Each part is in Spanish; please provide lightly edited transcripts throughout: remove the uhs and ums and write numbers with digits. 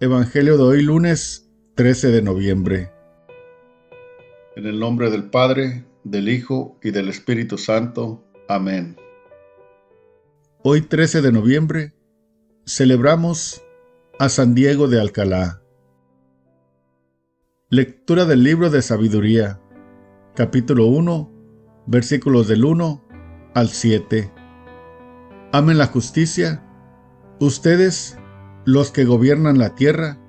Evangelio de hoy, lunes 13 de noviembre. En el nombre del Padre, del Hijo y del Espíritu Santo. Amén. Hoy, 13 de noviembre, celebramos a San Diego de Alcalá. Lectura del libro de Sabiduría, capítulo 1, versículos del 1 al 7. Amen la justicia. Ustedes, los que gobiernan la tierra,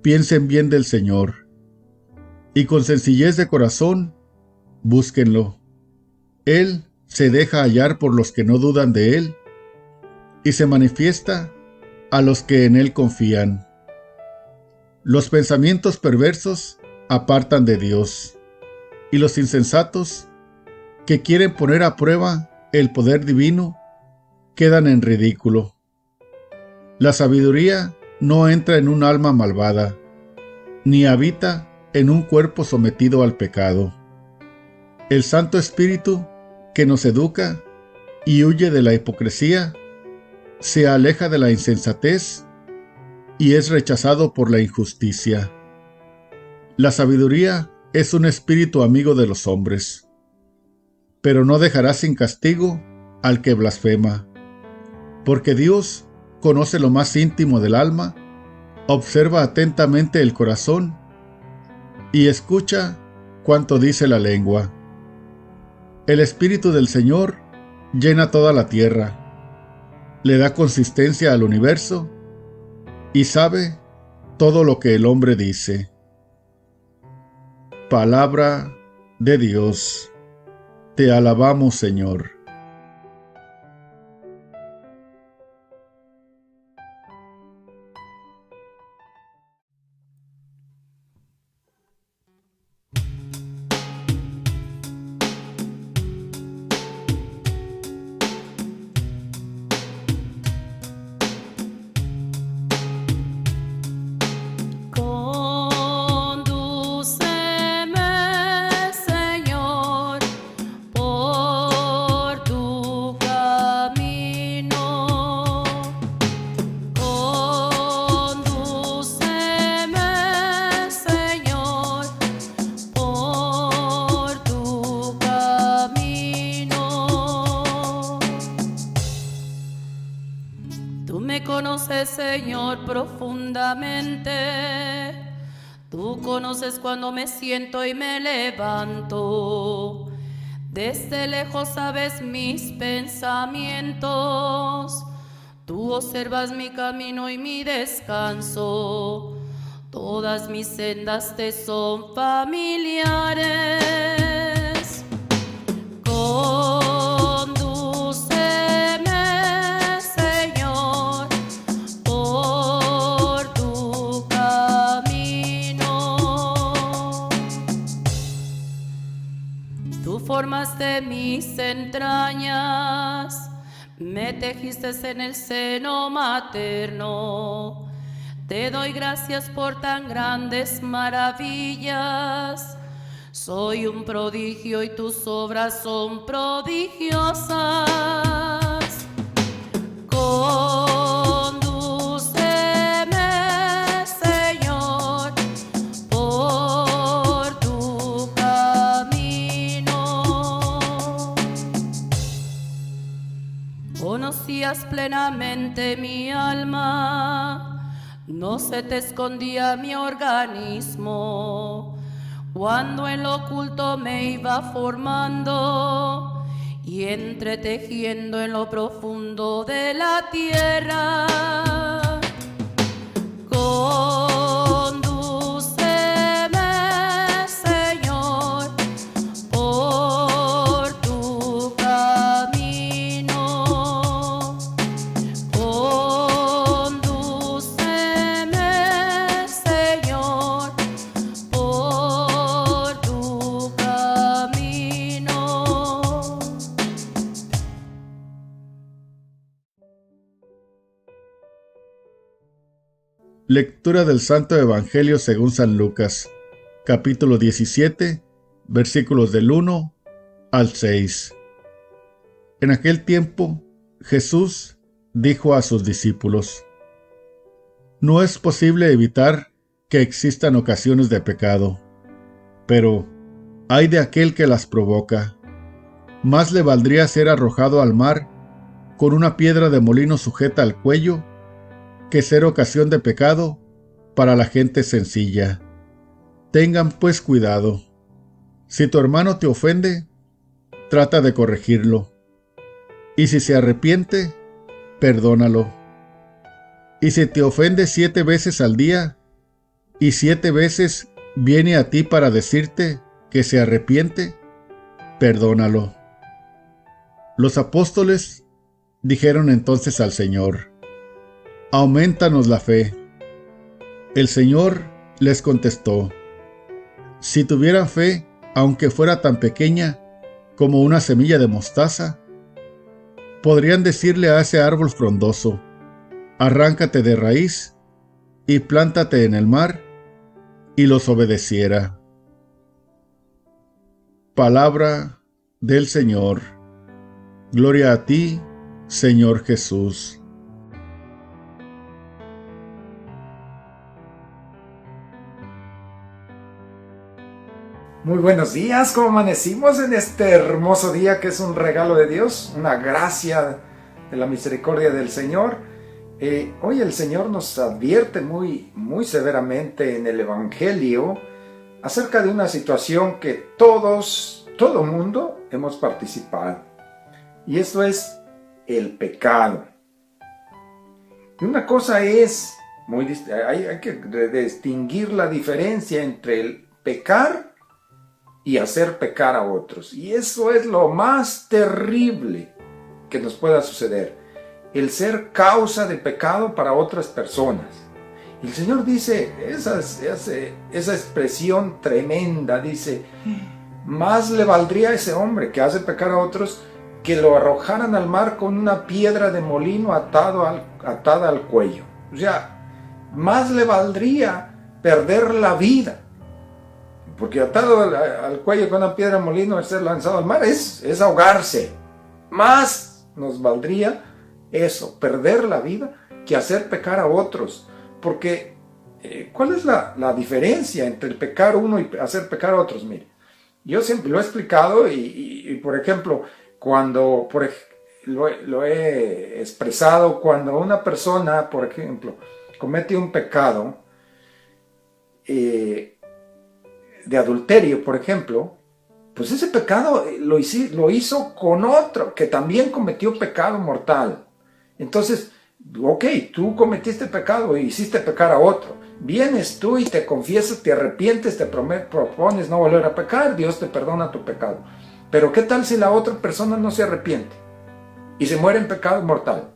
piensen bien del Señor, y con sencillez de corazón, búsquenlo. Él se deja hallar por los que no dudan de Él, y se manifiesta a los que en Él confían. Los pensamientos perversos apartan de Dios, y los insensatos, que quieren poner a prueba el poder divino, quedan en ridículo. La sabiduría no entra en un alma malvada, ni habita en un cuerpo sometido al pecado. El Santo Espíritu, que nos educa y huye de la hipocresía, se aleja de la insensatez y es rechazado por la injusticia. La sabiduría es un espíritu amigo de los hombres, pero no dejará sin castigo al que blasfema, porque Dios conoce lo más íntimo del alma, observa atentamente el corazón y escucha cuanto dice la lengua. El Espíritu del Señor llena toda la tierra, le da consistencia al universo y sabe todo lo que el hombre dice. Palabra de Dios. Te alabamos, Señor. Conoces, Señor, profundamente. Tú conoces cuando me siento y me levanto. Desde lejos sabes mis pensamientos. Tú observas mi camino y mi descanso. Todas mis sendas te son familiares. Formaste mis entrañas, me tejiste en el seno materno. Te doy gracias por tan grandes maravillas. Soy un prodigio y tus obras son prodigiosas. Conocías plenamente mi alma, no se te escondía mi organismo, cuando en lo oculto me iba formando y entretejiendo en lo profundo de la tierra. Lectura del Santo Evangelio según San Lucas, capítulo 17, versículos del 1 al 6. En aquel tiempo, Jesús dijo a sus discípulos: No es posible evitar que existan ocasiones de pecado, pero ay de aquel que las provoca. Más le valdría ser arrojado al mar con una piedra de molino sujeta al cuello que ser ocasión de pecado para la gente sencilla. Tengan pues cuidado. Si tu hermano te ofende, trata de corregirlo. Y si se arrepiente, perdónalo. Y si te ofende 7 veces al día, y 7 veces viene a ti para decirte que se arrepiente, perdónalo. Los apóstoles dijeron entonces al Señor: aumentanos la fe. El Señor les contestó: si tuvieran fe, aunque fuera tan pequeña como una semilla de mostaza, podrían decirle a ese árbol frondoso: arráncate de raíz y plántate en el mar, y los obedeciera. Palabra del Señor. Gloria a ti, Señor Jesús. Muy buenos días, ¿cómo amanecimos en este hermoso día que es un regalo de Dios, una gracia de la misericordia del Señor? Hoy el Señor nos advierte muy severamente en el Evangelio acerca de una situación que todo mundo hemos participado, y eso es el pecado. Y una cosa es, hay que distinguir la diferencia entre el pecar y hacer pecar a otros. Y eso es lo más terrible que nos pueda suceder, el ser causa de pecado para otras personas. Y el Señor dice esa expresión tremenda, dice: más le valdría a ese hombre que hace pecar a otros que lo arrojaran al mar con una piedra de molino atada al cuello. O sea, más le valdría perder la vida, porque atado al cuello con una piedra de molino es ser lanzado al mar, es ahogarse. Más nos valdría eso, perder la vida, que hacer pecar a otros. Porque, ¿cuál es la diferencia entre el pecar uno y hacer pecar a otros? Mire, yo siempre lo he explicado y por ejemplo, lo he expresado, cuando una persona, por ejemplo, comete un pecado de adulterio, por ejemplo, pues ese pecado lo hizo con otro que también cometió pecado mortal. Entonces, ok, tú cometiste pecado y hiciste pecar a otro. Vienes tú y te confiesas, te arrepientes, te propones no volver a pecar, Dios te perdona tu pecado. Pero ¿qué tal si la otra persona no se arrepiente y se muere en pecado mortal?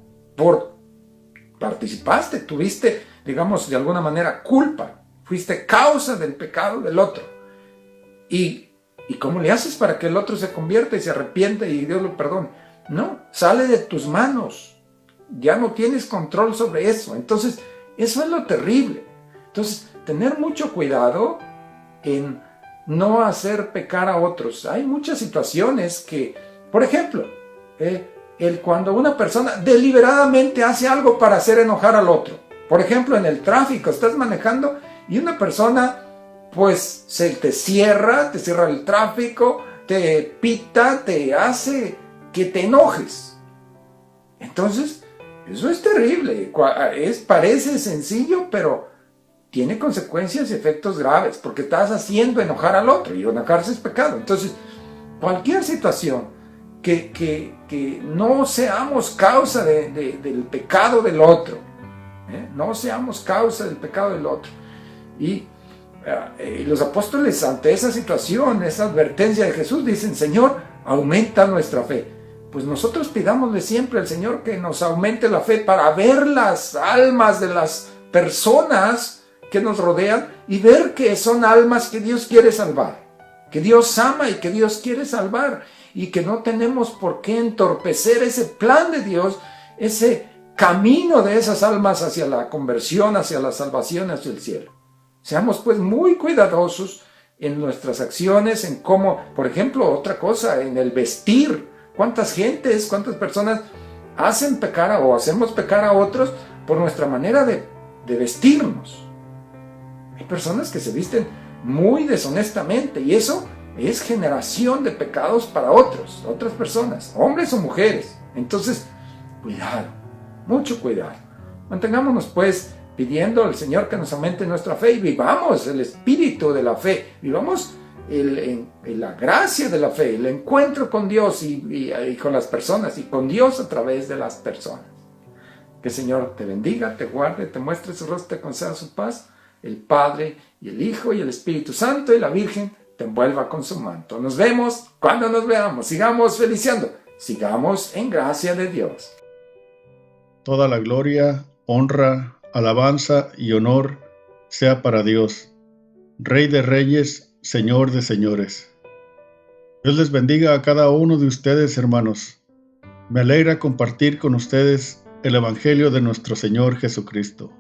Participaste, tuviste, digamos, de alguna manera culpa, fuiste causa del pecado del otro. ¿Y cómo le haces para que el otro se convierta y se arrepiente y Dios lo perdone? No, sale de tus manos. Ya no tienes control sobre eso. Entonces, eso es lo terrible. Entonces, tener mucho cuidado en no hacer pecar a otros. Hay muchas situaciones que, por ejemplo, cuando una persona deliberadamente hace algo para hacer enojar al otro. Por ejemplo, en el tráfico, estás manejando y una persona pues te cierra el tráfico, te pita, te hace que te enojes. Entonces, eso es terrible. Parece sencillo, pero tiene consecuencias y efectos graves, porque estás haciendo enojar al otro, y enojarse es pecado. Entonces, cualquier situación que no seamos causa del pecado del otro, no seamos causa del pecado del otro. Y los apóstoles, ante esa situación, esa advertencia de Jesús, dicen: Señor, aumenta nuestra fe. Pues nosotros pidámosle siempre al Señor que nos aumente la fe para ver las almas de las personas que nos rodean y ver que son almas que Dios quiere salvar, que Dios ama y que Dios quiere salvar, y que no tenemos por qué entorpecer ese plan de Dios, ese camino de esas almas hacia la conversión, hacia la salvación, hacia el cielo. Seamos pues muy cuidadosos en nuestras acciones, en cómo, por ejemplo, otra cosa, en el vestir. ¿Cuántas personas hacen pecar o hacemos pecar a otros por nuestra manera de de vestirnos. Hay personas que se visten muy deshonestamente y eso es generación de pecados para otras personas, hombres o mujeres. Entonces, cuidado, mucho cuidado. Mantengámonos pues pidiendo al Señor que nos aumente nuestra fe y vivamos el espíritu de la fe, vivamos la gracia de la fe, el encuentro con Dios y con las personas y con Dios a través de las personas. Que el Señor te bendiga, te guarde, te muestre su rostro, te conceda su paz, el Padre y el Hijo y el Espíritu Santo y la Virgen te envuelva con su manto. Nos vemos cuando nos veamos. Sigamos feliciando, sigamos en gracia de Dios. Toda la gloria, honra, alabanza y honor sea para Dios, Rey de reyes, Señor de señores. Dios les bendiga a cada uno de ustedes, hermanos. Me alegra compartir con ustedes el Evangelio de nuestro Señor Jesucristo.